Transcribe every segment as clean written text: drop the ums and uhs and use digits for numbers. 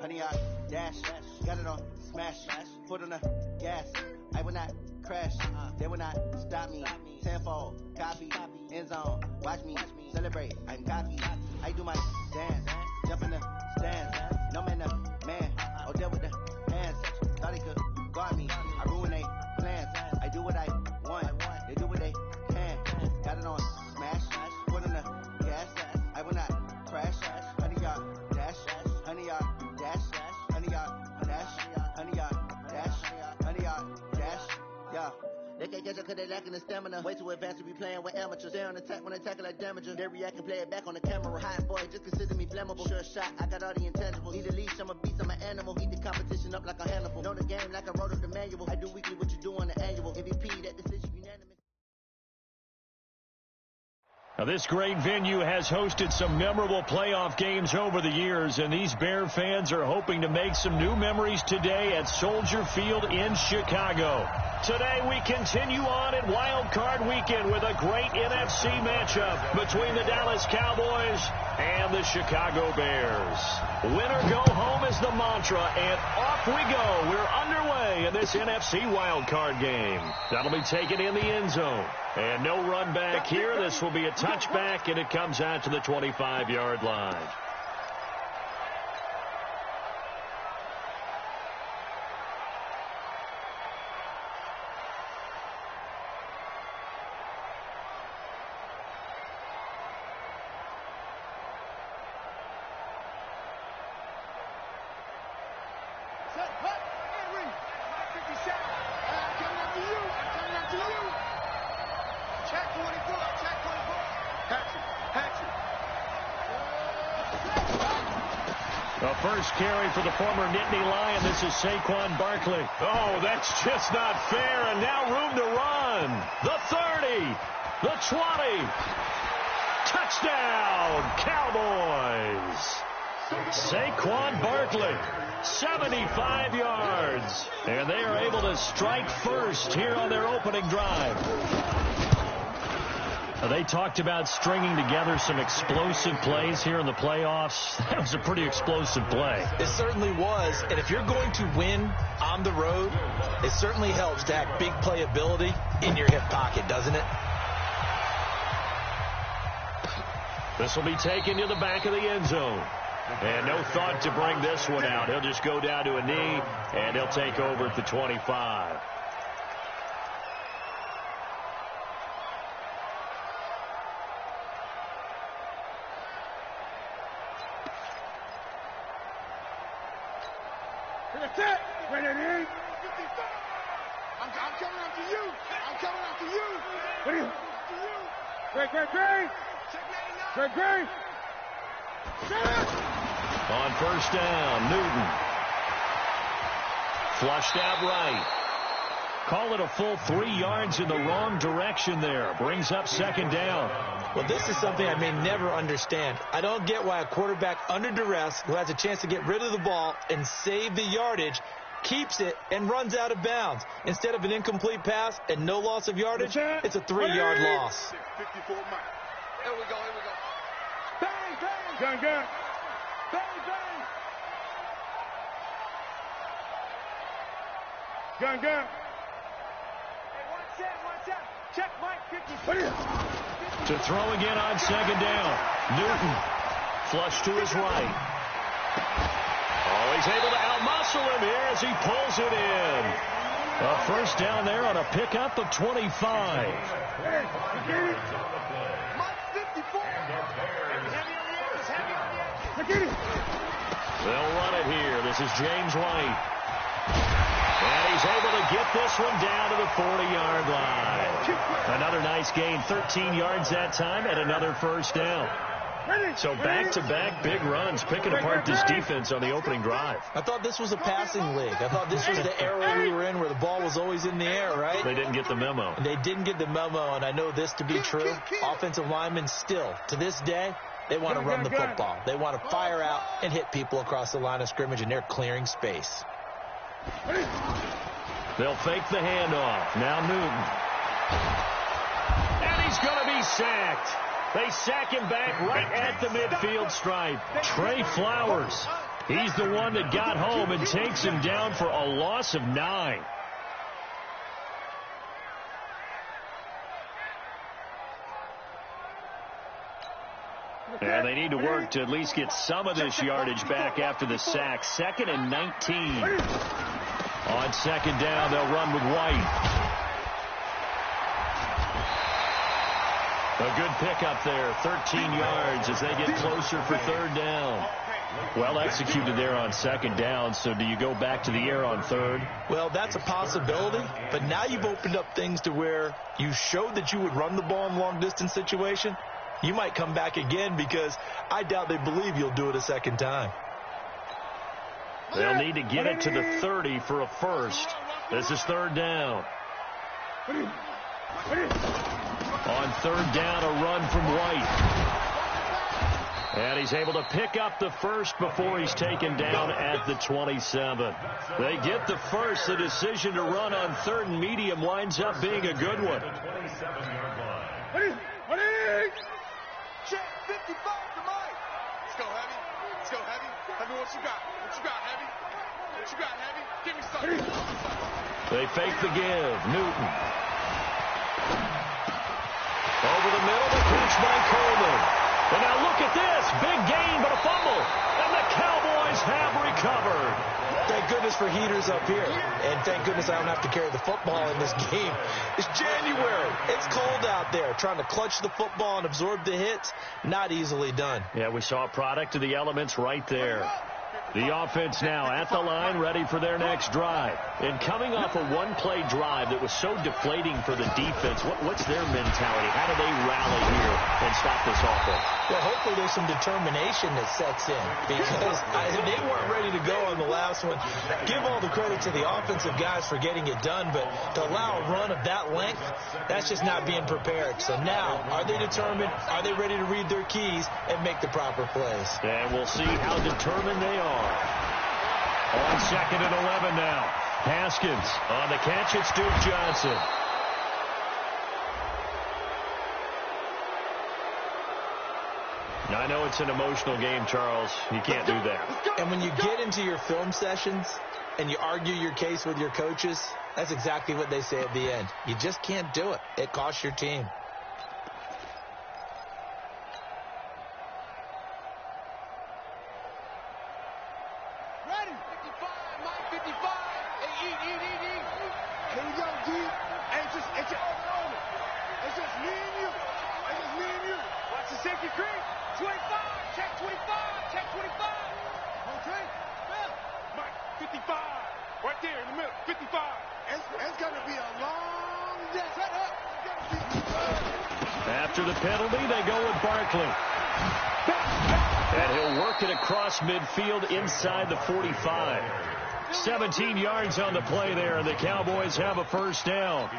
honey, I dash, got it on, smash, foot on the gas. I will not crash, they will not stop me. Tenfold, copy, end zone, watch me celebrate. I'm cocky, I do my dance, jump in the stands. No man, man, oh, deal with the hands. Thought he could guard me, I ruin they plans. I do what I want, they do what they can. Got it on, smash, foot on the gas. I will not crash, honey, y'all dash, honey, y'all dash, honey, y'all dash, honey, y'all dash, honey, y'all dash, yeah. They can't catch up cause they lacking the stamina. Way too advanced to be playing with amateurs. They on attack when they tackle like damagers. They react and play it back on the camera. Hot boy, just consider me flammable. Sure shot, I got all the intangibles. Need a leash, I'm a beast, I'm an animal. Eat the competition up like a Hannibal. Know the game like I wrote up the manual. I do weekly what you do on the annual. MVP, that decision unanimous. Now, this great venue has hosted some memorable playoff games over the years, and these Bear fans are hoping to make some new memories today at Soldier Field in Chicago. Today, we continue on in Wild Card Weekend with a great NFC matchup between the Dallas Cowboys and the Chicago Bears. Winner go home is the mantra, and off we go. We're underway in this NFC Wild Card game. That'll be taken in the end zone. And no run back here. This will be a touchback, and it comes out to the 25-yard line. First carry for the former Nittany Lion. This is Saquon Barkley. Oh, that's just not fair. And now room to run. The 30. The 20. Touchdown, Cowboys. Saquon Barkley, 75 yards. And they are able to strike first here on their opening drive. They talked about stringing together some explosive plays here in the playoffs. That was a pretty explosive play. It certainly was. And if you're going to win on the road, it certainly helps to have big playability in your hip pocket, doesn't it? This will be taken to the back of the end zone. And no thought to bring this one out. He'll just go down to a knee, and he'll take over at the 25. On first down, Newton. Flushed out right. Call it a full 3 yards in the wrong direction there. Brings up second down. Well, this is something I may never understand. I don't get why a quarterback under duress who has a chance to get rid of the ball and save the yardage keeps it and runs out of bounds. Instead of an incomplete pass and no loss of yardage, it's a 3-yard loss. Here we go. Bang, bang. Gun. Bang, bang. Gun. Hey, watch out. Check Mike 50. To throw again on second down. Newton. Flush to his right. Oh, he's able to outmuscle him here as he pulls it in. A first down there on a pickup of 25. They'll run it here. This is James White. And he's able to get this one down to the 40-yard line. Another nice gain, 13 yards that time, and another first down. So back-to-back big runs, picking apart this defense on the opening drive. I thought this was a passing league. I thought this was the era we were in where the ball was always in the air, right? They didn't get the memo. They didn't get the memo, and I know this to be true. Offensive linemen still, to this day, they want to run the football. They want to fire out and hit people across the line of scrimmage, and they're clearing space. They'll fake the handoff. Now Newton. And he's going to be sacked. They sack him back right at the midfield stripe. Trey Flowers He's the one that got home and takes him down for a loss of 9. And they need to work to at least get some of this yardage back after the sack. 2nd and 19. On 2nd down, they'll run with White. A good pickup there, 13 yards as they get closer for 3rd down. Well executed there on 2nd down, so do you go back to the air on 3rd? Well, that's a possibility, but now you've opened up things to where you showed that you would run the ball in long-distance situation. You might come back again because I doubt they believe you'll do it a 2nd time. They'll need to get it to the 30 for a first. This is 3rd down. On 3rd down, a run from White. And he's able to pick up the first before he's taken down at the 27. They get the first. The decision to run on 3rd and medium winds up being a good one. Check 55 to Mike. Let's go, Heavy. Let's go, Heavy. Heavy, what you got? What you got, Heavy? What you got, Heavy? Give me something. They fake the give. Newton. Over the middle, the catch by Coleman. And now look at this. Big gain, but a fumble. And the Cowboys have recovered. Thank goodness for heaters up here. And thank goodness I don't have to carry the football in this game. It's January. It's cold out there. Trying to clutch the football and absorb the hits, not easily done. Yeah, we saw a product of the elements right there. The offense now at the line, ready for their next drive. And coming off a one-play drive that was so deflating for the defense, what's their mentality? How do they rally here and stop this offense? Well, hopefully there's some determination that sets in because they weren't ready to go on the last one. Give all the credit to the offensive guys for getting it done, but to allow a run of that length, that's just not being prepared. So now, are they determined? Are they ready to read their keys and make the proper plays? And we'll see how determined they are. On 2nd and 11 now. Haskins on the catch. It's Duke Johnson. Now, I know it's an emotional game, Charles. You can't do that. And when you get into your film sessions and you argue your case with your coaches, that's exactly what they say at the end. You just can't do it. It costs your team. After the penalty, they go with Barkley. And he'll work it across midfield inside the 45. 17 yards on the play there, and the Cowboys have a first down.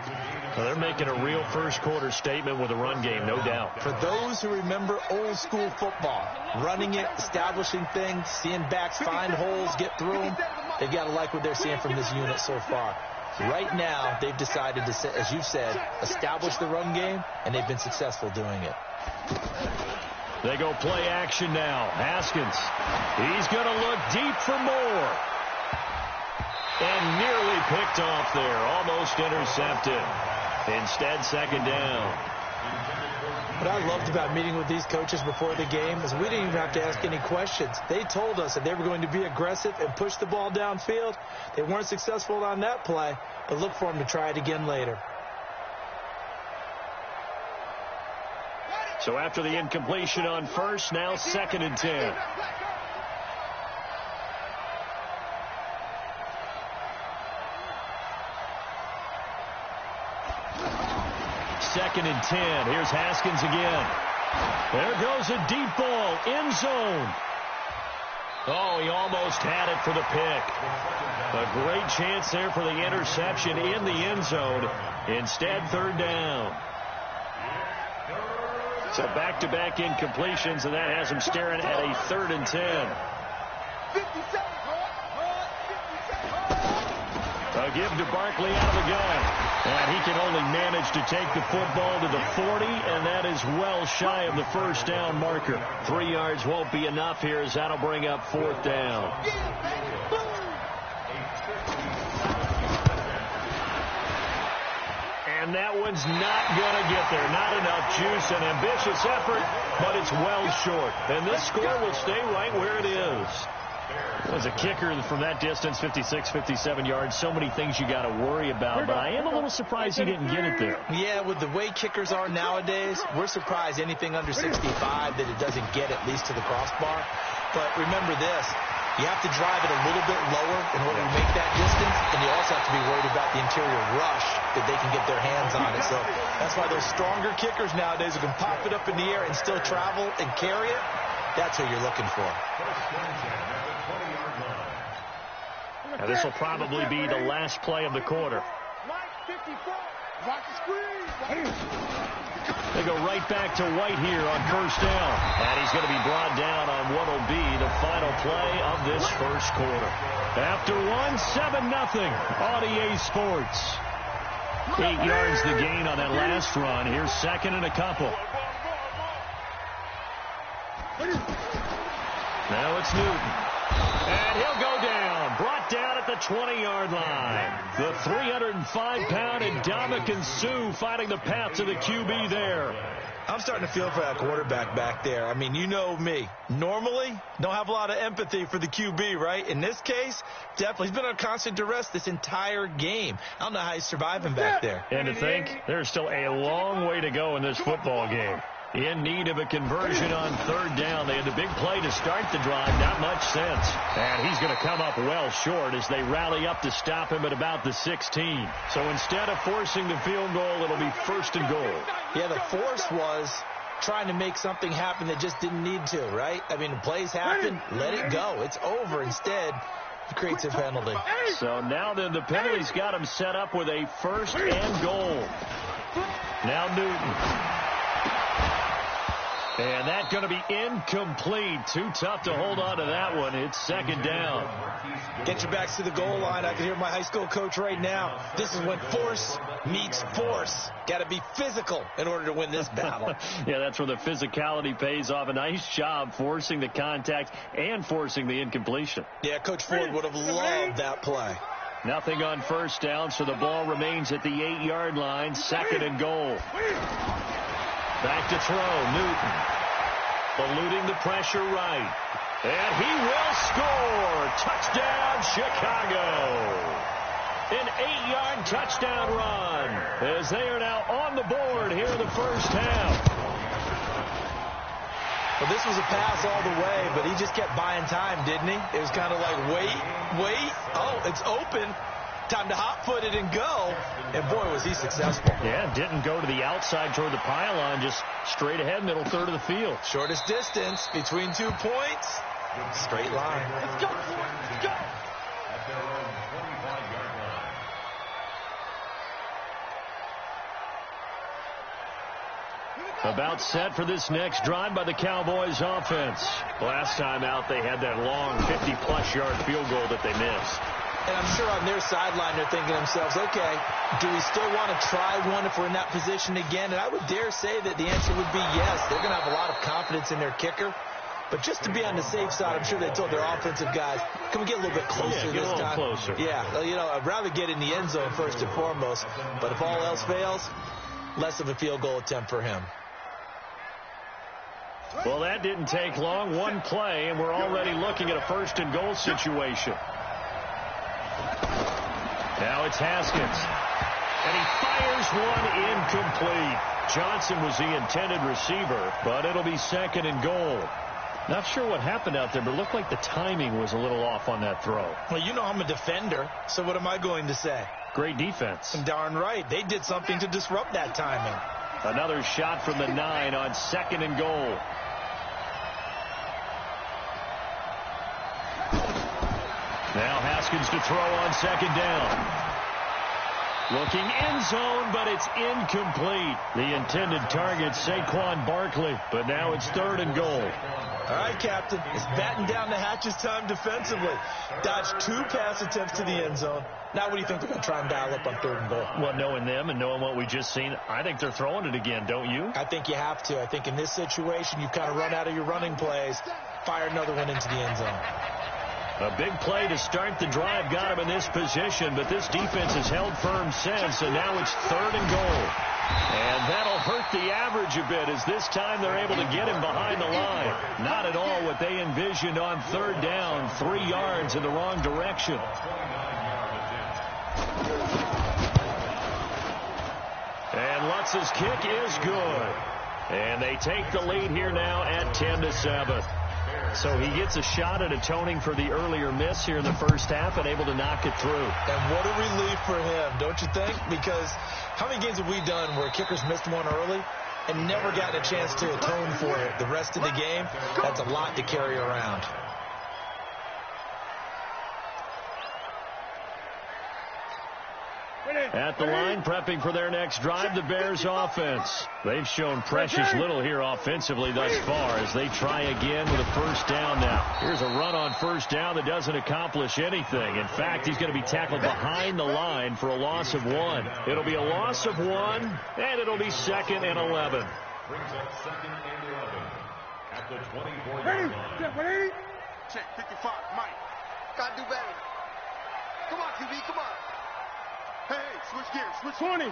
Well, they're making a real first-quarter statement with a run game, no doubt. For those who remember old-school football, running it, establishing things, seeing backs find holes, get through them, they've got to like what they're seeing from this unit so far. Right now, they've decided to, as you've said, establish the run game, and they've been successful doing it. They go play action now. Haskins. He's going to look deep for more. And nearly picked off there. Almost intercepted. Instead, 2nd down. What I loved about meeting with these coaches before the game is we didn't even have to ask any questions. They told us that they were going to be aggressive and push the ball downfield. They weren't successful on that play, but look for them to try it again later. So after the incompletion on first, now 2nd and 10. Second and 10. Here's Haskins again. There goes a deep ball. End zone. Oh, he almost had it for the pick. A great chance there for the interception in the end zone. Instead, 3rd down. So back-to-back incompletions, and that has him staring at a 3rd and 10. A A give to Barkley out of the gun. And he can only manage to take the football to the 40, and that is well shy of the first down marker. 3 yards won't be enough here as that'll bring up 4th down. And that one's not going to get there. Not enough juice. An ambitious effort, but it's well short. And this score will stay right where it is. As a kicker from that distance, 56, 57 yards, so many things you got to worry about, but I am a little surprised he didn't get it there. Yeah, with the way kickers are nowadays, we're surprised anything under 65 that it doesn't get at least to the crossbar. But remember this, you have to drive it a little bit lower in order to make that distance, and you also have to be worried about the interior rush that they can get their hands on it. So that's why those stronger kickers nowadays who can pop it up in the air and still travel and carry it, that's who you're looking for. Now this will probably be the last play of the quarter. They go right back to White here on first down. And he's going to be brought down on what will be the final play of this first quarter. After 7-0 on EA Sports. 8 yards the gain on that last run. Here's second and a couple. Now it's Newton. And he'll go down. Brought down at the 20-yard line. The 305-pound Ndamukong Suh fighting the path to the QB there. I'm starting to feel for that quarterback back there. I mean, you know me. Normally, don't have a lot of empathy for the QB, right? In this case, definitely. He's been under constant duress this entire game. I don't know how he's surviving back there. And to think, there's still a long way to go in this football game. In need of a conversion on third down. They had the big play to start the drive. Not much sense. And he's going to come up well short as they rally up to stop him at about the 16. So instead of forcing the field goal, it'll be first and goal. Yeah, the force was trying to make something happen that just didn't need to, right? I mean, the plays happen, let it go. It's over. Instead, it creates a penalty. So now then the penalty's got him set up with a first and goal. Now Newton. And that's going to be incomplete. Too tough to hold on to that one. It's second down. Get your backs to the goal line. I can hear my high school coach right now. This is when force meets force. Got to be physical in order to win this battle. Yeah, that's where the physicality pays off. A nice job forcing the contact and forcing the incompletion. Yeah, Coach Ford would have loved that play. Nothing on first down, so the ball remains at the 8-yard line. Second and goal. Back to throw, Newton. Eluding the pressure right. And he will score. Touchdown, Chicago. An 8-yard touchdown run as they are now on the board here in the first half. Well, this was a pass all the way, but he just kept buying time, didn't he? It was kind of like, wait. Oh, it's open. Time to hot-foot it and go. And, boy, was he successful. Yeah, didn't go to the outside toward the pylon, just straight ahead, middle third of the field. Shortest distance between 2 points. Straight line. Let's go. Let's go. About set for this next drive by the Cowboys offense. Last time out, they had that long 50-plus yard field goal that they missed. And I'm sure on their sideline they're thinking to themselves, okay, do we still want to try one if we're in that position again? And I would dare say that the answer would be yes. They're going to have a lot of confidence in their kicker. But just to be on the safe side, I'm sure they told their offensive guys, can we get a little bit closer this time? Closer. Yeah, you know, I'd rather get in the end zone first and foremost. But if all else fails, less of a field goal attempt for him. Well, that didn't take long. One play, and we're already looking at a first and goal situation. Now it's Haskins. And he fires one incomplete. Johnson was the intended receiver, but it'll be second and goal. Not sure what happened out there, but it looked like the timing was a little off on that throw. Well, you know I'm a defender, so what am I going to say? Great defense. Darn right. They did something to disrupt that timing. Another shot from the 9 on second and goal. Now Haskins to throw on second down. Looking end zone, but it's incomplete. The intended target, Saquon Barkley, but now it's 3rd and goal. All right, Captain. It's batten down the hatches time defensively. Dodged 2 pass attempts to the end zone. Now what do you think they're going to try and dial up on 3rd and goal? Well, knowing them and knowing what we just seen, I think they're throwing it again, don't you? I think you have to. I think in this situation, you kind of run out of your running plays, fire another one into the end zone. A big play to start the drive got him in this position, but this defense has held firm since, and now it's 3rd and goal. And that'll hurt the average a bit, as this time they're able to get him behind the line. Not at all what they envisioned on 3rd down, 3 yards in the wrong direction. And Lutz's kick is good. And they take the lead here now at 10-7. So he gets a shot at atoning for the earlier miss here in the first half and able to knock it through. And what a relief for him, don't you think? Because how many games have we done where kickers missed one early and never gotten a chance to atone for it the rest of the game? That's a lot to carry around. At the line, prepping for their next drive, the Bears offense. They've shown precious little here offensively thus far as they try again with a 1st down now. Here's a run on 1st down that doesn't accomplish anything. In fact, he's going to be tackled behind the line for a loss of 1. It'll be a loss of 1, and it'll be 2nd and 11. Brings up 2nd and 11 at the 24-yard line. Check 55, Mike. Gotta do better. Come on, QB, come on. Hey, switch gears, switch 20. 8.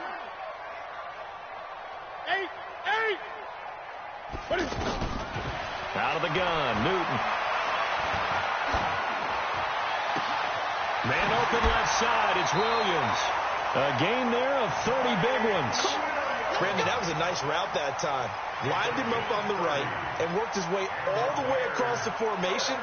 What is Out of the gun, Newton. Man open left side, it's Williams. A gain there of 30 big ones. Brandon, that was a nice route that time. Lined him up on the right and worked his way all the way across the formation.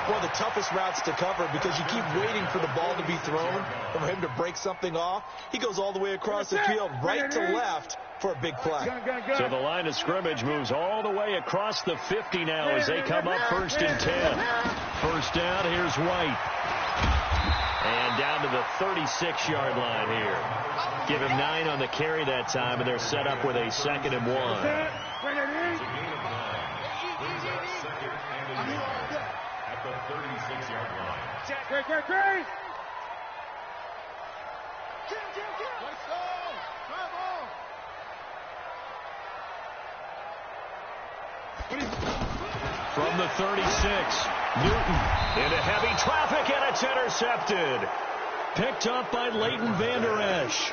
One of the toughest routes to cover because you keep waiting for the ball to be thrown and for him to break something off. He goes all the way across the field, right to left, for a big play. So the line of scrimmage moves all the way across the 50 now as they come up 1st and 10. 1st down, here's White. And down to the 36-yard line here. Give him 9 on the carry that time, and they're set up with a 2nd and 1. At the 36-yard line. Great. From the 36, Newton into heavy traffic, and it's intercepted. Picked up by Leighton Vander Esch.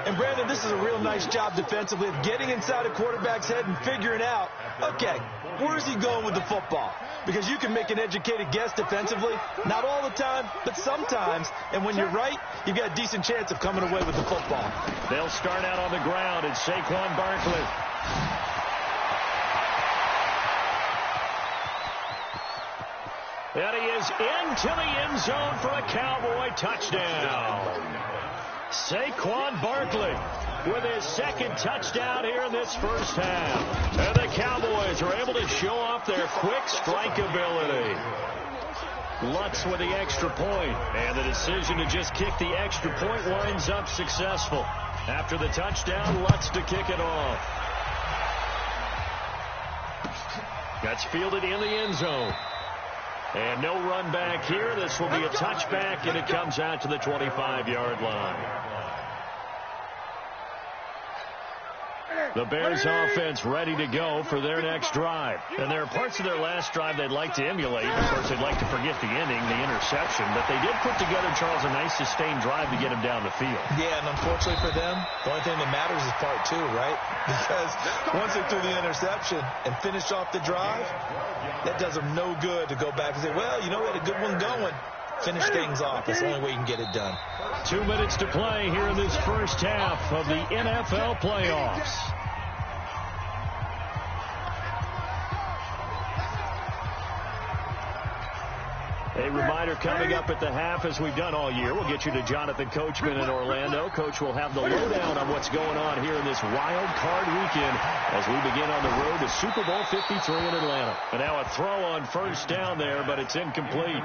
And Brandon, this is a real nice job defensively of getting inside a quarterback's head and figuring out, okay, where's he going with the football? Because you can make an educated guess defensively, not all the time, but sometimes. And when you're right, you've got a decent chance of coming away with the football. They'll start out on the ground. It's Saquon Barkley. And he is into the end zone for a Cowboy touchdown. Saquon Barkley with his 2nd touchdown here in this first half. And the Cowboys are able to show off their quick strike ability. Lutz with the extra point, and the decision to just kick the extra point winds up successful. After the touchdown, Lutz to kick it off. That's fielded in the end zone. And no run back here. This will be a touchback, and it comes out to the 25-yard line. The Bears offense ready to go for their next drive. And there are parts of their last drive they'd like to emulate. Of course, they'd like to forget the ending, the interception. But they did put together, Charles, a nice sustained drive to get him down the field. Yeah, and unfortunately for them, the only thing that matters is part 2, right? Because once they threw the interception and finished off the drive, that does them no good to go back and say, well, you know, we had a good one going. Finish things off. That's the only way you can get it done. 2 minutes to play here in this first half of the NFL playoffs. A reminder coming up at the half, as we've done all year. We'll get you to Jonathan Coachman in Orlando. Coach will have the lowdown on what's going on here in this wild card weekend as we begin on the road to Super Bowl 53 in Atlanta. And now a throw on 1st down there, but it's incomplete.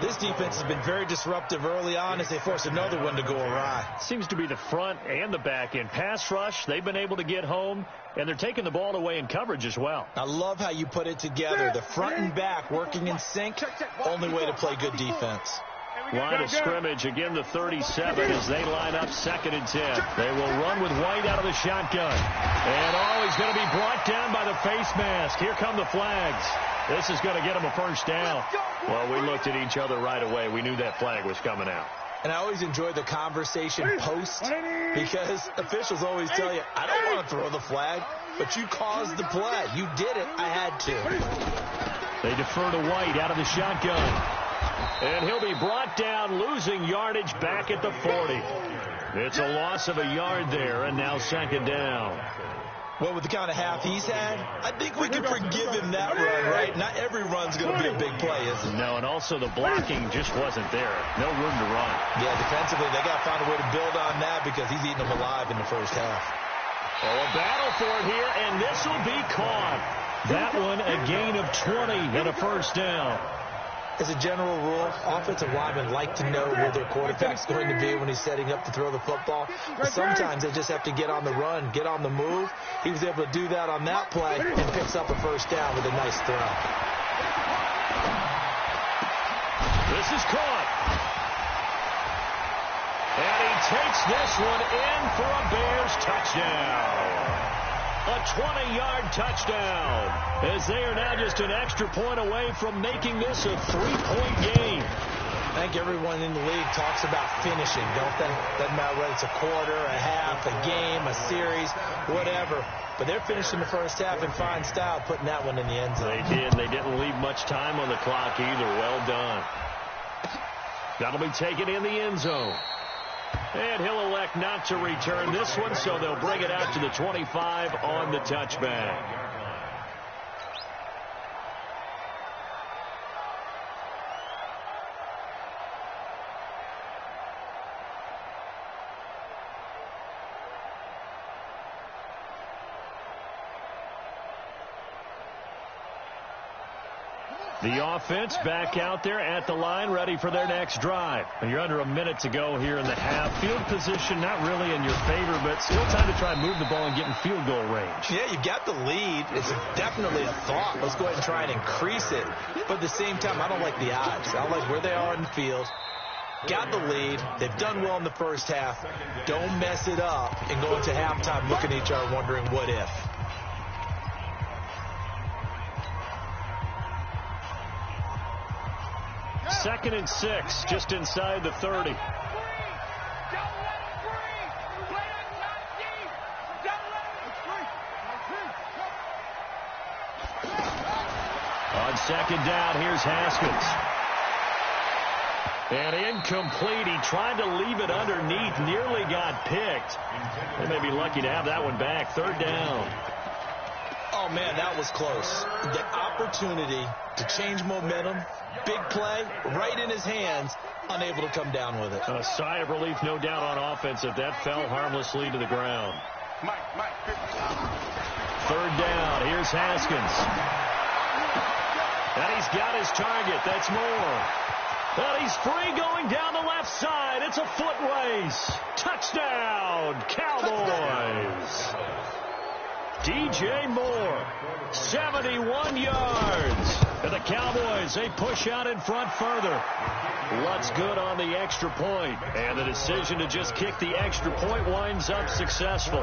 This defense has been very disruptive early on as they force another one to go awry. Seems to be the front and the back end. Pass rush, they've been able to get home, and they're taking the ball away in coverage as well. I love how you put it together. The front and back working in sync. Only way to play good defense. Line of scrimmage, again the 37 as they line up 2nd and 10. They will run with White out of the shotgun. And he's going to be brought down by the face mask. Here come the flags. This is going to get him a first down. Well, we looked at each other right away. We knew that flag was coming out. And I always enjoy the conversation post because officials always tell you, I don't want to throw the flag, but you caused the play. You did it. I had to. They defer to White out of the shotgun. And he'll be brought down, losing yardage back at the 40. It's a loss of a yard there, and now 2nd down. Well, with the kind of half he's had, I think we can forgive him that run, right? Not every run's going to be a big play, is it? No, and also the blocking just wasn't there. No room to run. Yeah, defensively, they got to find a way to build on that because he's eating them alive in the first half. Oh, a battle for it here, and this will be caught. That one, a gain of 20 and a first down. As a general rule, offensive linemen like to know where their quarterback's going to be when he's setting up to throw the football. But sometimes they just have to get on the run, get on the move. He was able to do that on that play and picks up a first down with a nice throw. This is caught. And he takes this one in for a Bears touchdown. A 20-yard touchdown, as they are now just an extra point away from making this a 3-point game. I think everyone in the league talks about finishing, don't they? Doesn't matter whether it's a quarter, a half, a game, a series, whatever. But they're finishing the first half in fine style, putting that one in the end zone. They did. They didn't leave much time on the clock either. Well done. That'll be taken in the end zone. And he'll elect not to return this one, so they'll bring it out to the 25 on the touchback. The offense back out there at the line, ready for their next drive. And you're under a minute to go here in the half. Field position not really in your favor, but still time to try and move the ball and get in field goal range. Yeah, you got the lead. It's definitely a thought. Let's go ahead and try and increase it. But at the same time, I don't like the odds. I don't like where they are in the field. Got the lead. They've done well in the first half. Don't mess it up and go into halftime looking at each other wondering what if. Second and 6, just inside the 30. On second down, here's Haskins. And incomplete. He tried to leave it underneath, nearly got picked. They may be lucky to have that one back. Third down. Oh, man, that was close. The opportunity to change momentum, big play, right in his hands, unable to come down with it. A sigh of relief, no doubt, on offense if that fell harmlessly to the ground. Third down, here's Haskins. And he's got his target. That's Moore. And he's free going down the left side. It's a foot race. Touchdown, Cowboys. DJ Moore, 71 yards. And the Cowboys, they push out in front further. Lutz good on the extra point. And the decision to just kick the extra point winds up successful.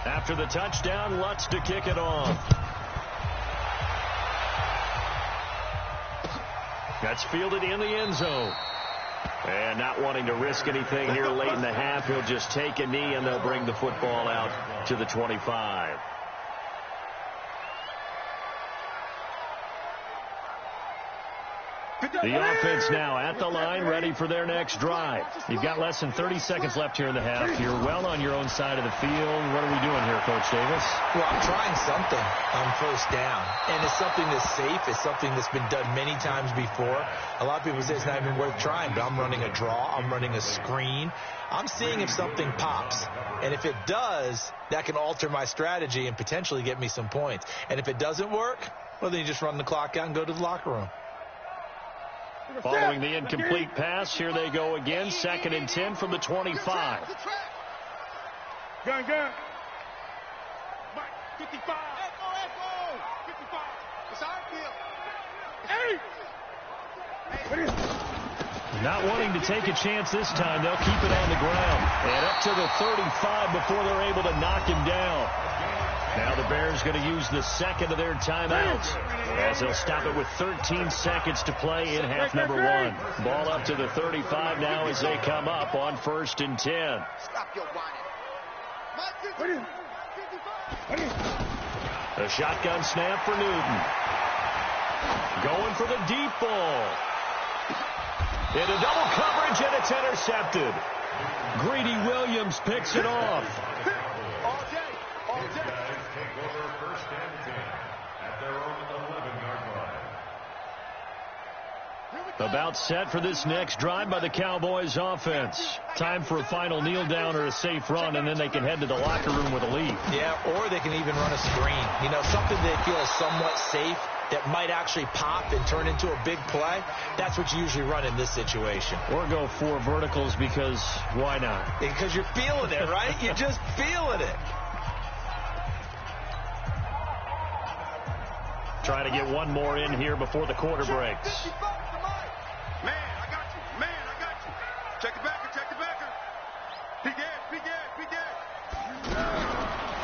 After the touchdown, Lutz to kick it off. That's fielded in the end zone. And not wanting to risk anything here late in the half, he'll just take a knee and they'll bring the football out to the 25. The offense now at the line, ready for their next drive. You've got less than 30 seconds left here in the half. You're well on your own side of the field. What are we doing here, Coach Davis? Well, I'm trying something on first down. And it's something that's safe. It's something that's been done many times before. A lot of people say it's not even worth trying, but I'm running a draw. I'm running a screen. I'm seeing if something pops. And if it does, that can alter my strategy and potentially get me some points. And if it doesn't work, well, then you just run the clock out and go to the locker room. Following the incomplete pass, here they go again. 2nd and 10 from the 25. Gun. Mike, 55. Echo. 55. It's our field. Not wanting to take a chance this time, they'll keep it on the ground. And up to the 35 before they're able to knock him down. Now the Bears going to use the second of their timeouts, as they'll stop it with 13 seconds to play in half number 1. Ball up to the 35 now as they come up on 1st and 10. Stop your whining. A shotgun snap for Newton. Going for the deep ball. Into double coverage, and it's intercepted. Greedy Williams picks it off. All day. Take over 1st and 10 at their own 11-yard line. About set for this next drive by the Cowboys offense. Time for a final kneel down or a safe run, and then they can head to the locker room with a lead. Yeah, or they can even run a screen. You know, something they feel somewhat safe that might actually pop and turn into a big play. That's what you usually run in this situation. Or go 4 verticals, because why not? Because you're feeling it, right? You're just feeling it. Try to get one more in here before the quarter breaks. Man, I got you. Check the backer. Big gas.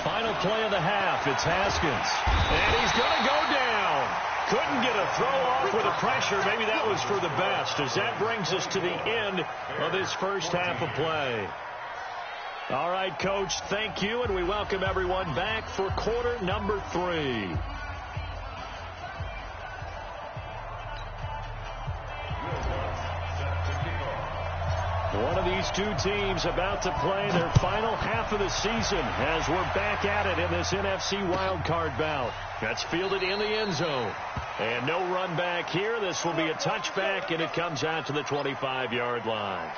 Final play of the half. It's Haskins. And he's going to go down. Couldn't get a throw off with the pressure. Maybe that was for the best, as that brings us to the end of this first half of play. All right, Coach, thank you, and we welcome everyone back for quarter number 3. One of these two teams about to play their final half of the season as we're back at it in this NFC wildcard bout. That's fielded in the end zone. And no run back here. This will be a touchback, and it comes out to the 25-yard line.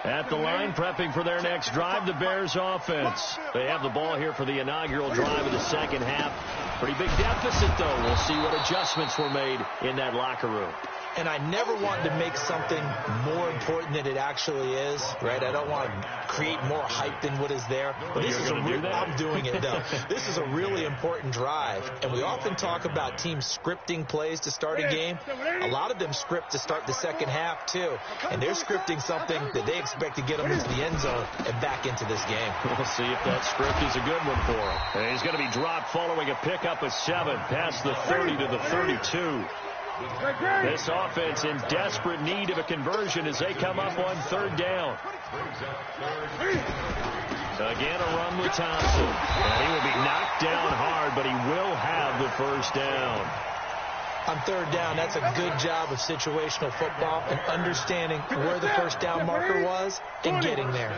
At the line, prepping for their next drive, the Bears offense. They have the ball here for the inaugural drive of the second half. Pretty big deficit, though. We'll see what adjustments were made in that locker room. And I never want to make something more important than it actually is, right? I don't want to create more hype than what is there. But this is I'm doing it, though. This is a really important drive. And we often talk about teams scripting plays to start a game. A lot of them script to start the second half, too. And they're scripting something that they expect to get them into the end zone and back into this game. We'll see if that script is a good one for him. And he's going to be dropped following a pickup of 7 past the 30 to the 32. This offense in desperate need of a conversion as they come up on 3rd down. Again, a run with Thompson. And he will be knocked down hard, but he will have the first down. On 3rd down, that's a good job of situational football and understanding where the first down marker was and getting there.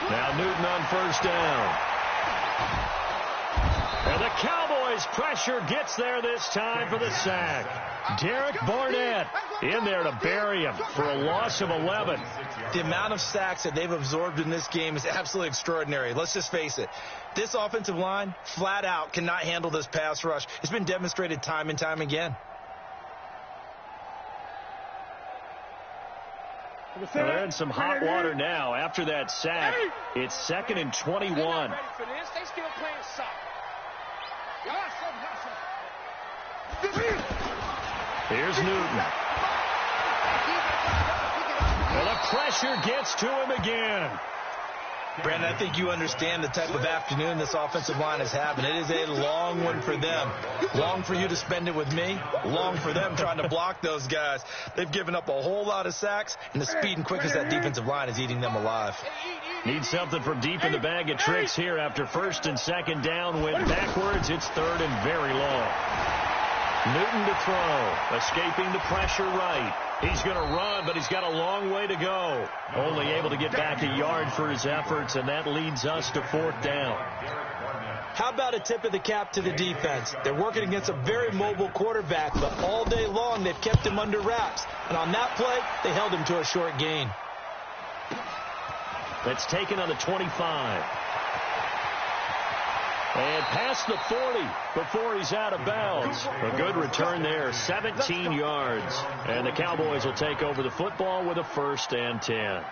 Now Newton on 1st down. And the Cowboys pressure gets there this time for the sack. Derek Barnett in there to bury him for a loss of 11. The amount of sacks that they've absorbed in this game is absolutely extraordinary. Let's just face it. This offensive line, flat out, cannot handle this pass rush. It's been demonstrated time and time again. Well, they're in some hot water now after that sack. It's 2nd and 21. They still playing soft. Here's Newton. Well, the pressure gets to him again. Brandon, I think you understand the type of afternoon this offensive line is having. It is a long one for them. Long for you to spend it with me. Long for them trying to block those guys. They've given up a whole lot of sacks, and the speed and quickness of that defensive line is eating them alive. Need something from deep in the bag of tricks here after 1st and 2nd down. Went backwards. It's 3rd and very long. Newton to throw. Escaping the pressure right. He's going to run, but he's got a long way to go. Only able to get back a yard for his efforts, and that leads us to 4th down. How about a tip of the cap to the defense? They're working against a very mobile quarterback, but all day long they've kept him under wraps. And on that play, they held him to a short gain. That's taken on the 25. And past the 40 before he's out of bounds. A good return there, 17 yards. And the Cowboys will take over the football with a 1st and 10.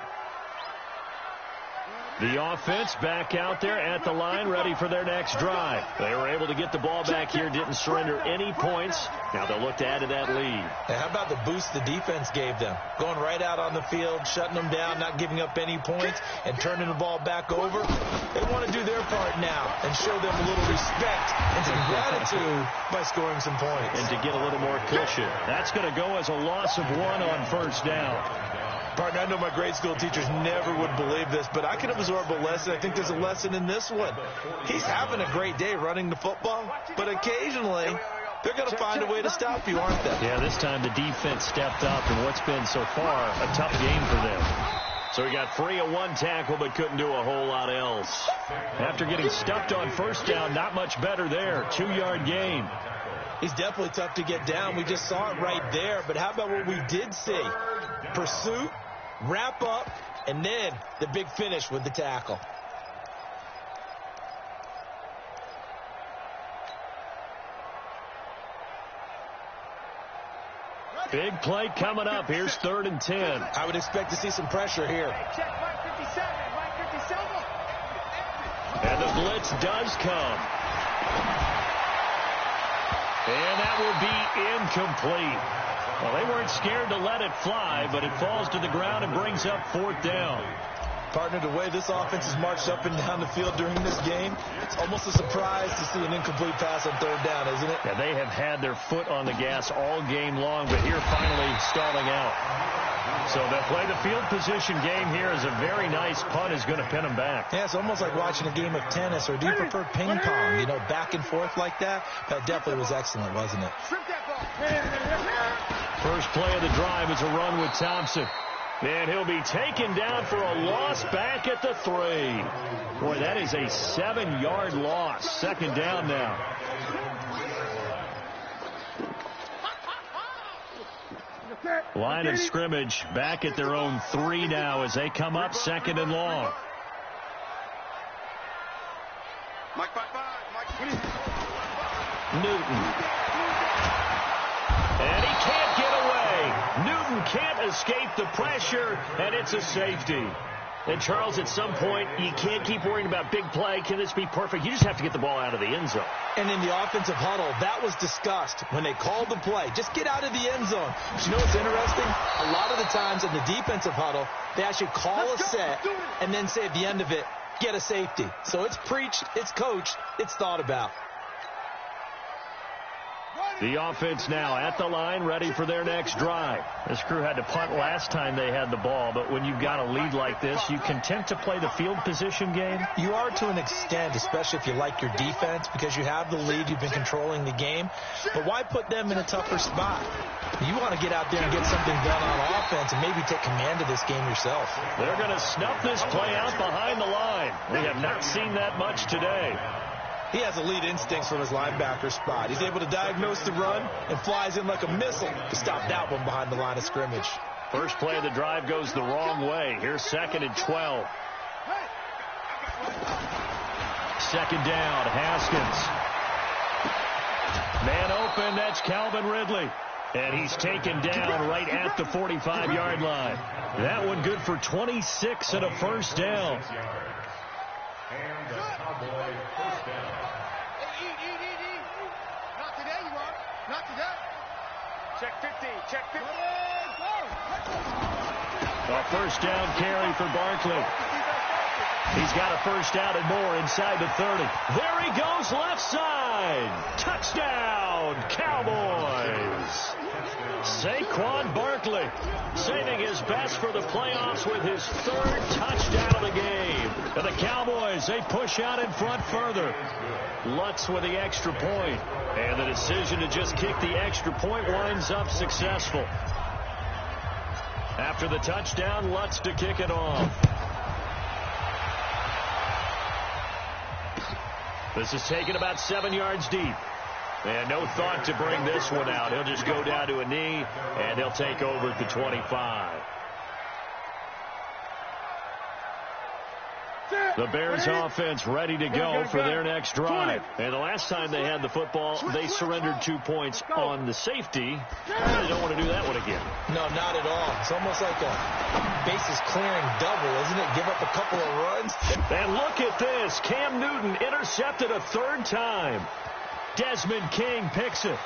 The offense back out there at the line, ready for their next drive. They were able to get the ball back here, didn't surrender any points. Now they'll look to add to that lead. And how about the boost the defense gave them? Going right out on the field, shutting them down, not giving up any points, and turning the ball back over. They want to do their part now and show them a little respect and some gratitude by scoring some points. And to get a little more cushion. That's going to go as a loss of 1 on 1st down. Partner, I know my grade school teachers never would believe this, but I can absorb a lesson. I think there's a lesson in this one. He's having a great day running the football, but occasionally they're going to find a way to stop you, aren't they? Yeah, this time the defense stepped up in what's been so far a tough game for them. So he got free of 1 tackle but couldn't do a whole lot else. After getting stuffed on 1st down, not much better there. 2-yard gain. He's definitely tough to get down. We just saw it right there. But how about what we did see? Pursuit, wrap up, and then the big finish with the tackle. Big play coming up. Here's 3rd and 10. I would expect to see some pressure here. Check Mike 57. Mike 57. And the blitz does come. And that will be incomplete. Well, they weren't scared to let it fly, but it falls to the ground and brings up 4th down. Partner, the way this offense has marched up and down the field during this game, it's almost a surprise to see an incomplete pass on 3rd down, isn't it? Yeah, they have had their foot on the gas all game long, but here finally stalling out. So they'll play the field position game here as a very nice punt is going to pin them back. Yeah, it's almost like watching a game of tennis, or do you prefer ping pong? You know, back and forth like that? That definitely was excellent, wasn't it? First play of the drive is a run with Thompson. And he'll be taken down for a loss back at the 3. Boy, that is a 7-yard loss. 2nd down now. Line of scrimmage back at their own 3 now as they come up 2nd and long. Mike 5-5. Newton. And he can't get away. Newton can't escape the pressure, and it's a safety. And, Charles, at some point, you can't keep worrying about big play. Can this be perfect? You just have to get the ball out of the end zone. And in the offensive huddle, that was discussed when they called the play. Just get out of the end zone. But you know what's interesting? A lot of the times in the defensive huddle, they actually call a set and then say at the end of it, get a safety. So it's preached, it's coached, it's thought about. The offense now at the line, ready for their next drive. This crew had to punt last time they had the ball, but when you've got a lead like this, you content to play the field position game? You are to an extent, especially if you like your defense, because you have the lead, you've been controlling the game. But why put them in a tougher spot? You want to get out there and get something done on offense and maybe take command of this game yourself. They're going to snuff this play out behind the line. We have not seen that much today. He has elite instincts from his linebacker spot. He's able to diagnose the run and flies in like a missile to stop that one behind the line of scrimmage. First play of the drive goes the wrong way. Here's 2nd and 12. 2nd down, Haskins. Man open, that's Calvin Ridley. And he's taken down right at the 45-yard line. That one good for 26 and a 1st down. And the Cowboys 1st down. Not today, you are. Not today. Check 50. Check 50. A 1st down carry for Barkley. He's got a 1st down and more inside the 30. There he goes, left side. Touchdown, Cowboys. Saquon Barkley saving his best for the playoffs with his 3rd touchdown of the game. And the Cowboys, they push out in front further. Lutz with the extra point. And the decision to just kick the extra point winds up successful. After the touchdown, Lutz to kick it off. This is taken about 7 yards deep. And no thought to bring this one out. He'll just go down to a knee, and they'll take over at the 25. The Bears offense ready to go for their next drive. And the last time they had the football, they surrendered 2 points on the safety. They don't want to do that one again. No, not at all. It's almost like a bases clearing double, isn't it? Give up a couple of runs. And look at this. Cam Newton intercepted a third time. Desmond King picks it.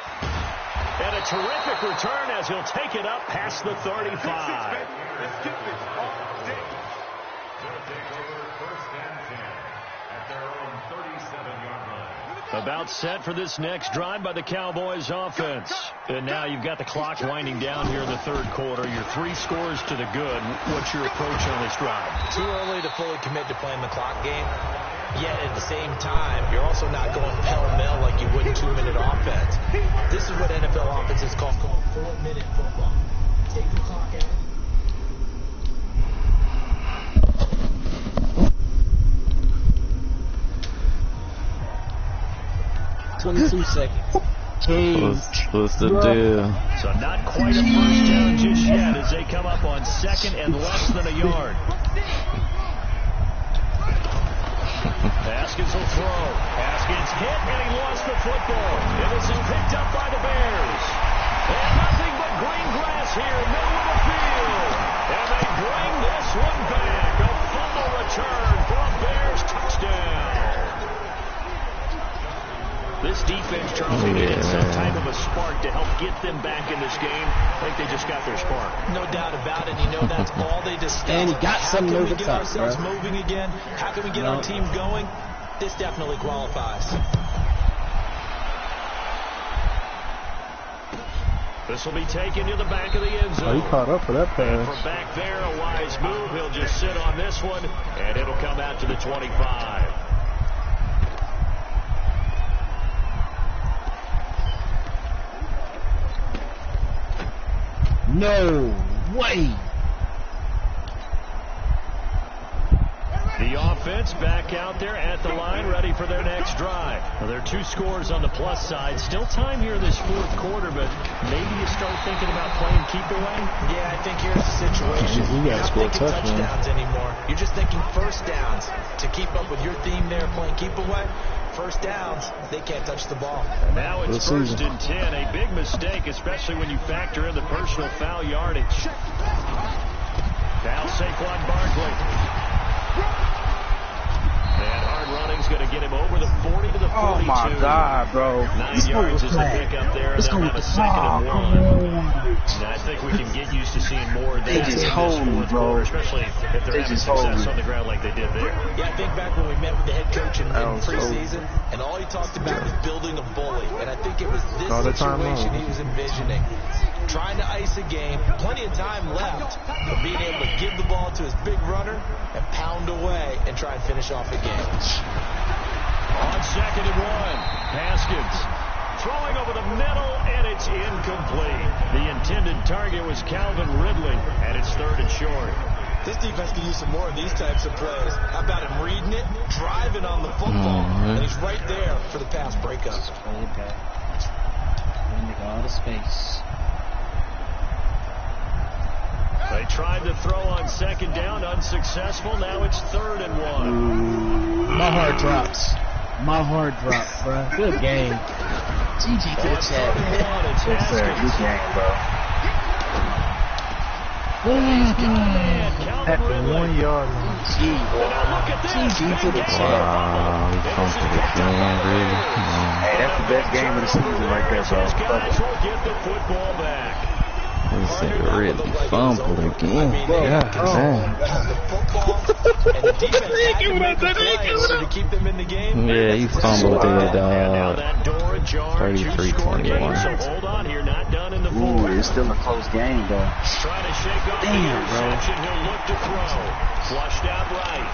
And a terrific return as he'll take it up past the 35. Let's get this all day. About set for this next drive by the Cowboys offense. And now you've got the clock winding down here in the third quarter. Your 3 scores to the good. What's your approach on this drive? Too early to fully commit to playing the clock game. Yet at the same time, you're also not going pell-mell like you would in 2-minute offense. This is what NFL offenses call 4-minute football. Take the clock out. 22 seconds. What's the deal? So not quite a first down just yet as they come up on second and less than a yard. Haskins will throw. Haskins hit and he lost the football. And this is picked up by the Bears. And nothing but green grass here, middle of the field. And they bring this one back. A fumble return for a Bears touchdown. This defense, Charles, they needed some type of a spark to help get them back in this game. I think they just got their spark. No doubt about it. You know that's all they discussed. And he got something over the top, ourselves moving again? How can we get our team going? This definitely qualifies. This will be taken to the back of the end zone. Oh, he caught up for that pass. And from back there, a wise move. He'll just sit on this one, and it'll come out to the 25. No way. The offense back out there at the line, ready for their next drive. Well, there are 2 scores on the plus side. Still time here in this fourth quarter, but maybe you start thinking about playing keep away. Yeah, I think here's the situation. You're not thinking touchdowns anymore. You're just thinking first downs. To keep up with your theme there, playing keep away, first downs, they can't touch the ball. Now it's first and 10. A big mistake, especially when you factor in the personal foul yardage. Now Saquon Barkley. And hard running's going to get him over the 40 to the 42. Oh, my God, bro. 9 yards is the pick up there. And they'll have a second and 1. Now, I think we can get used to seeing more of that in this fourth quarter, especially if they're having success on the ground like they did there. Yeah, I think back when we met with the head coach in preseason, and all he talked about was building a bully. And I think it was this situation he was envisioning. Trying to ice a game, plenty of time left, but being able to give the ball to his big runner and pound away and try and finish off the game. On second and 1, Haskins throwing over the middle, and it's incomplete. The intended target was Calvin Ridley, and it's third and short. This defense can use some more of these types of plays. How about him reading it, driving on the football, and he's right there for the pass breakup. Play it back. Make all the space. They tried to throw on second down, unsuccessful. Now it's third and 1. My heart drops. My heart drops, bro. Good game. GG to the chat. Good game, bro. At the 1 yard line. GG to the chat. Wow, he's pumping again, really. Hey, that's the best game of the season right there, bro. Get the football back. This nigga really fumbled again. The defense had to make a play to keep them in the game. Yeah, he fumbled it, dog. 33-21. So hold on here, not done in the fourth. Ooh, it's still a close game, though. Trying to shake off the interception. He'll look to throw. Flushed out right.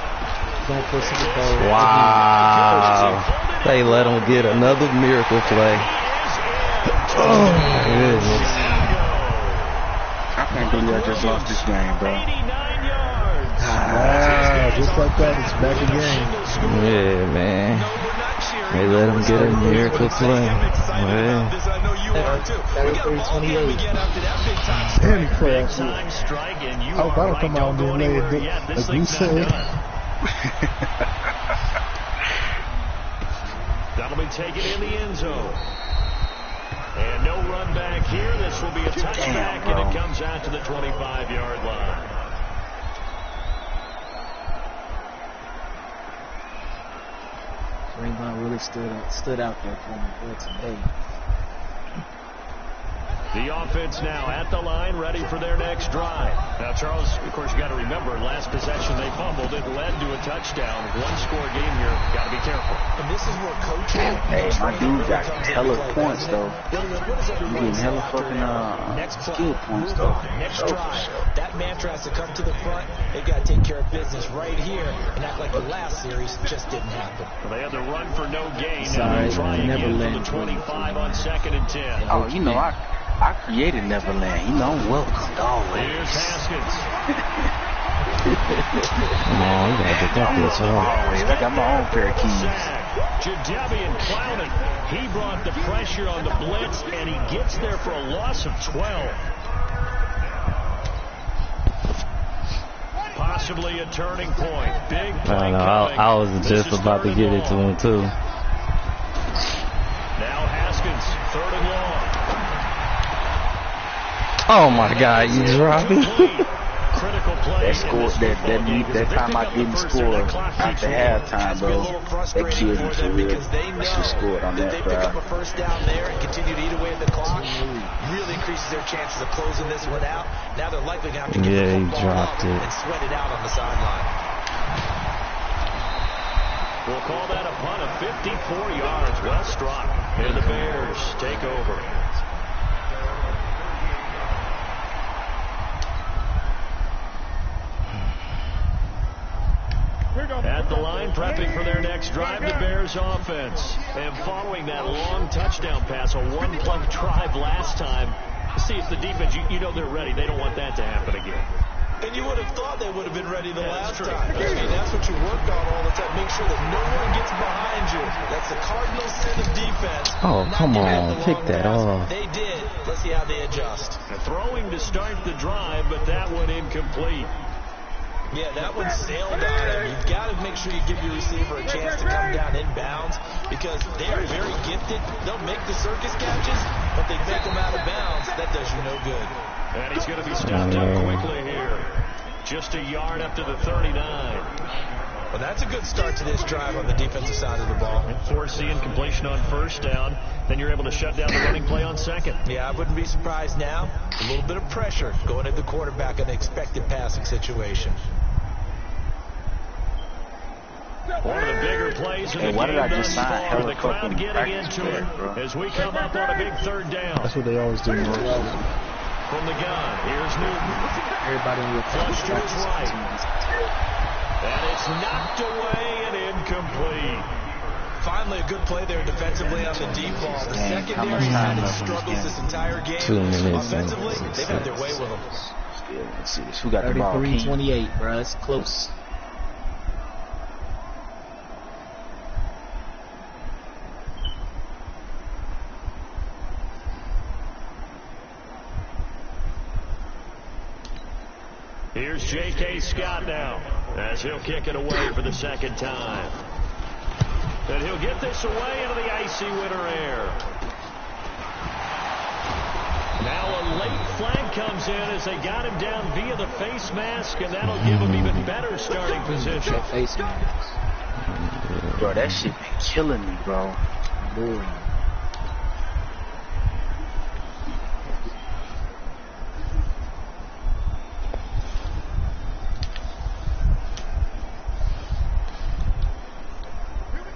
Don't push the ball. Wow. They let him get another miracle play. Oh, my goodness. I can't believe I just lost this game, bro. 89 yards. Wow, just like that, it's back again. Yeah, man. They let him get a miracle play. Man. 33-28. Damn, he Big time strike, and you I hope I are don't right. come out Don't and go be anywhere laid yet. This like you thing's not said. done. That'll be taken in the end zone. And no run back here. This will be a touchback, and it comes out to the 25-yard line. Rainbow really stood out there for me for today. The offense now at the line, ready for their next drive. Now, Charles, of course, you got to remember, last possession they fumbled. It led to a touchdown. One-score game here. Got to be careful. And this is where coaching. Hey, my dude got hella points, though. He's getting hella fucking skill points, though. Next drive, that mantra has to come to the front. They got to take care of business right here and act like the last series just didn't happen. Well, they had the run for no gain. Now they try again from the 25 on 2nd and 10. Oh, you know, I created Neverland. You know, I'm welcomed always. Here's Haskins. Come on, you gotta get that bitch off. Always. I got my own pair of keys. Jadeveon Clowney, he brought the pressure on the blitz, and he gets there for a loss of 12. Possibly a turning point. Big play coming. I was just about to give it to him, too. Now Haskins, 3rd and long. Oh my God, you dropped it. That time I didn't score after halftime, bro. That killed me for real. I should have scored on that, bro. They pick up a first down there and continue to eat away at the clock. Really increases their chances of closing this one out. Now they're likely going to have to get the football up and sweat it out on the sideline. We'll call that a punt of 54 yards. Well struck. And the Bears take over. At the line, prepping for their next drive, the Bears offense. And following that long touchdown pass, a one-play drive last time. See, it's the defense. You know they're ready. They don't want that to happen again. And you would have thought they would have been ready the last time. I mean, that's what you worked on all the time. Make sure that no one gets behind you. That's the cardinal sin of defense. Oh, come on. Pick that off. They did. Let's see how they adjust. Throwing to start the drive, but that one incomplete. Yeah, that one sailed on him. You've got to make sure you give your receiver a chance to come down inbounds because they are very gifted. They'll make the circus catches, but they take them out of bounds. That does you no good. And he's going to be stopped up quickly here. Just a yard up to the 39. Well, that's a good start to this drive on the defensive side of the ball. Force the incompletion on first down. Then you're able to shut down the running play on second. Yeah, I wouldn't be surprised now. A little bit of pressure going at the quarterback in an expected passing situation. One of the bigger plays in the game thus far. The crowd getting into it as we come up on a big 3rd down. That's what they always do. From the gun, here's Newton. Everybody will flush to his right. And it's knocked away and incomplete. Finally, a good play there defensively on the deep ball. The secondary had its struggles this entire game. 2 minutes. Offensively, they got their way with them. Let's see. Who got the ball? 33-28, bro. It's close. Here's J.K. Scott now as he'll kick it away for the 2nd time. And he'll get this away into the icy winter air. Now a late flag comes in as they got him down via the face mask, and that'll give him even better starting position. Face mask. Bro, that shit been killing me, bro. Boring.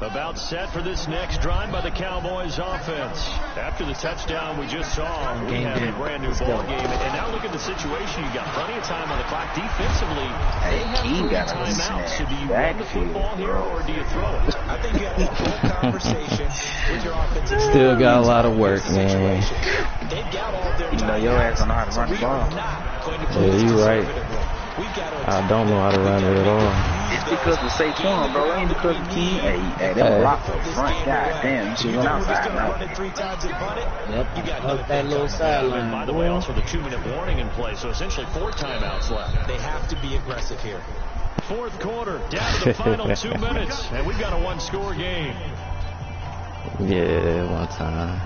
About set for this next drive by the Cowboys offense. After the touchdown we just saw, we have a brand new ball game. And now look at the situation. You got plenty of time on the clock defensively. They have 3 timeouts. So do you run the football here or do you throw it? I think you have that whole conversation with your offensive. Still got a lot of work, man. They've got all their you know your ass don't know how to run the ball. Yeah, you're right. I don't know how to run it at all. It's because of Saquon, bro. It ain't because of King. Hey, that block up front. God damn, you should run outside now. Yep, you got that little sideline. By the way, also the 2-minute warning in play, so essentially 4 timeouts left. They have to be aggressive here. Fourth quarter, down to the final 2 minutes, and we've got a one-score game. Yeah, one time.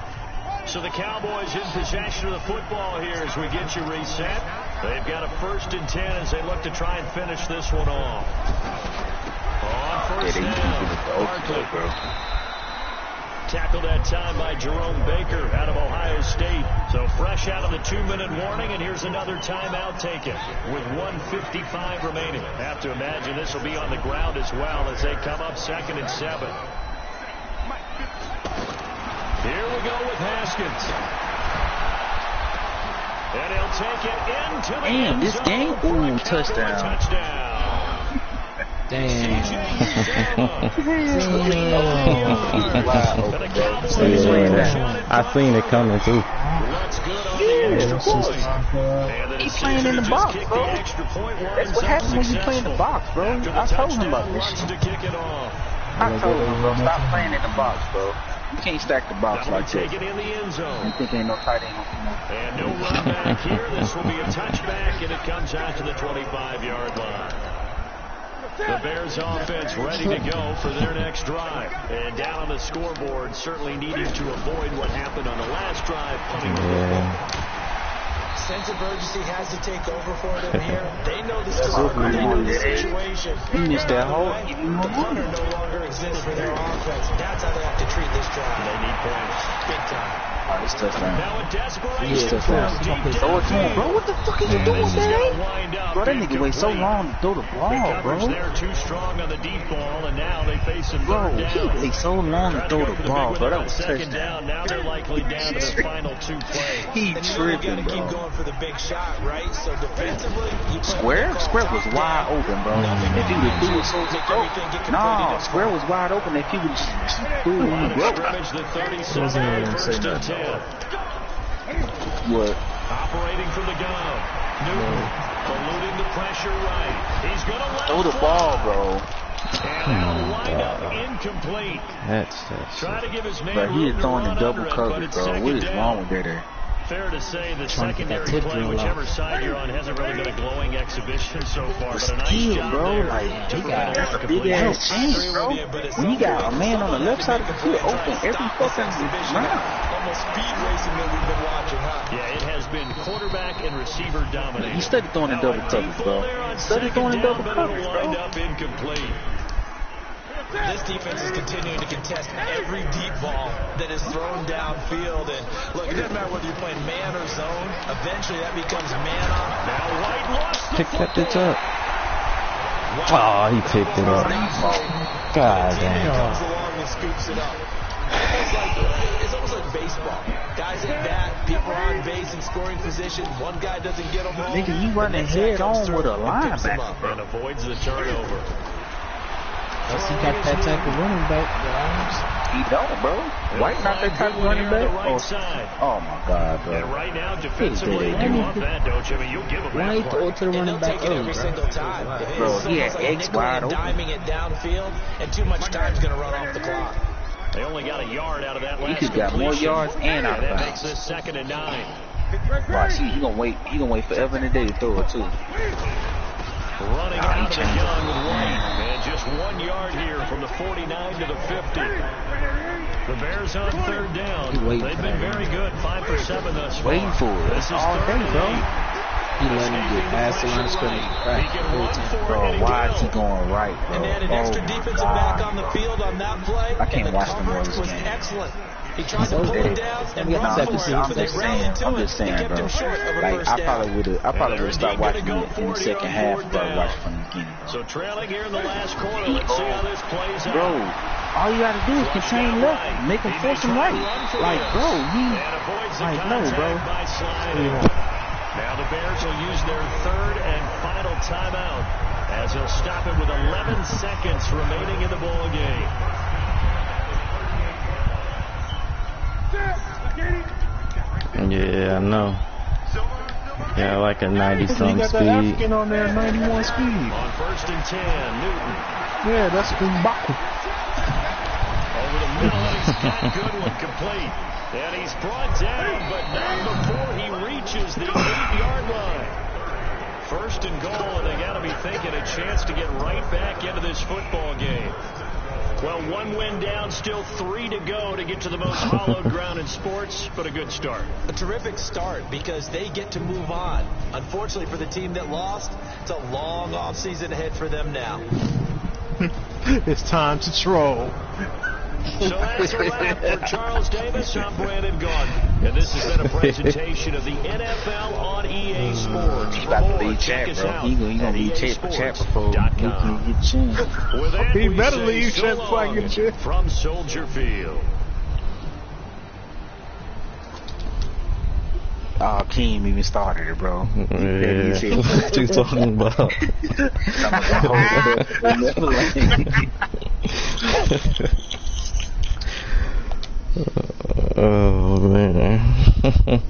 So the Cowboys in possession of the football here as we get you reset. They've got a 1st and 10 as they look to try and finish this one off. On first down, Barkley. Tackled that time by Jerome Baker out of Ohio State. So fresh out of the 2-minute warning, and here's another timeout taken with 1:55 remaining. Have to imagine this will be on the ground as well as they come up 2nd and 7. Here we go with Haskins. And he'll take it into the end this zone. game? Ooh, touchdown. Damn. Yeah, I seen it coming too. Yeah, of course. He's playing in the box, bro. That's what happens when you play in the box, bro. I told him about this shit. I told him, bro, stop playing in the box, bro. You can't stack the box like that. Take it in the end zone. You think ain't no tight end on And no run back here. This will be a touchback, and it comes out to the 25-yard line. The Bears offense ready to go for their next drive. And down on the scoreboard, certainly needing to avoid what happened on the last drive, punting the football. Sense of urgency has to take over for them here. They know the score. They know the situation. He missed that hole. The punter no longer exists for their offense. That's how they have to treat this drive. They need points. Big time. It's touchdown. Now a desperation. It's touchdown. Throw it to him, bro. What the fuck are you doing, man? Bro, that nigga wait so long to throw the ball, bro. They're too strong on the deep ball, and now they face him bro, down. he wait so long to throw the ball, bro. That was touchdown. Now they're likely down to the final 2 plays. He tripping, bro. Keep going for the big shot, right? So defensively, Square was wide open, bro. If he would do it so no, Square was wide open. If he would just do it on the rope. What? Operating from the gun. Newton eluding the pressure right. He's going to throw the ball, bro. And line up incomplete. That's try to give his man but he is throwing the double coverage, bro. What is wrong with that? Fair to say the secondary play, whichever side you're on, hasn't really been a glowing exhibition so far. But a nice job bro. there. Like, that's a big ass change, bro. When you got a man on the left side of the field open every fucking round. Almost speed racing that we've been watching, huh? Yeah, it has been quarterback and receiver dominated. He started throwing in double coverage, bro. Started throwing in double coverage, bro. Up incomplete. This defense is continuing to contest every deep ball that is thrown downfield. And look, it doesn't matter whether you're playing man or zone. Eventually, that becomes man on. Now White lost the picked that bitch up. Oh, he picked it up. God damn. Comes along and scoops it up. It's almost like baseball. Guys at bat, people are on base in scoring position. One guy doesn't get them all. Nigga, you running head on with a linebacker and avoids the turnover. Unless he got that type of running back. He don't, bro. White not that type of running back. Oh my God, bro. And right now, defensively, you want that, don't you? I mean, you'll give him that. Why throw it to the running back every single time? Bro, he had X wide open. Diming it downfield, and too much time's going to run off the clock. They only got a yard out of that last completion. He could got more yards and out of bounds. That makes this 2nd and 9. Watch, he gonna wait forever and a day to throw it too. Running out of the gun with White, and just 1 yard here from the 49 to the 50. The Bears on 3rd down. They've been very good, 5 for 7 thus far. Waiting for it. This is all day, bro. He let him get past the line of scrimmage. Bro, why is he going right, bro? And they had an extra defensive back on the field on that play. I can't watch the coverage was excellent. He tried to pull him down and run for it, but they rallied to it. I'm just saying, bro. Like, I probably would have stopped watching it in the second half, but watched from the beginning. So trailing here in the last quarter. Let's see how this plays out. Bro, all you gotta do is contain left, make him force him right. Like, bro, no, bro. Now the Bears will use their 3rd and final timeout as they'll stop it with 11 seconds remaining in the ball game. Yeah, I know. Yeah, like a 90-something speed. That African on there, 91 speed. On 1st and 10, Newton. Yeah, that's M'Baku. Over the middle, and he's got Goodwin complete. And he's brought down, but not before he reaches the 8-yard line. 1st and goal, and they got to be thinking a chance to get right back into this football game. Well, 1 win down, still 3 to go to get to the most hallowed ground in sports, but a good start. A terrific start because they get to move on. Unfortunately for the team that lost, it's a long offseason ahead for them now. It's time to troll. So that's a wrap for Charles Davis. I'm Brandon Gaudin, and this has been a presentation of the NFL on EA Sports. He's about to leave chat, bro. He gonna leave chat before he can get chance. He better leave chat before I get chance. From Soldier Field. Oh, Keem even started it, bro. Yeah. What you talking about? Oh, man.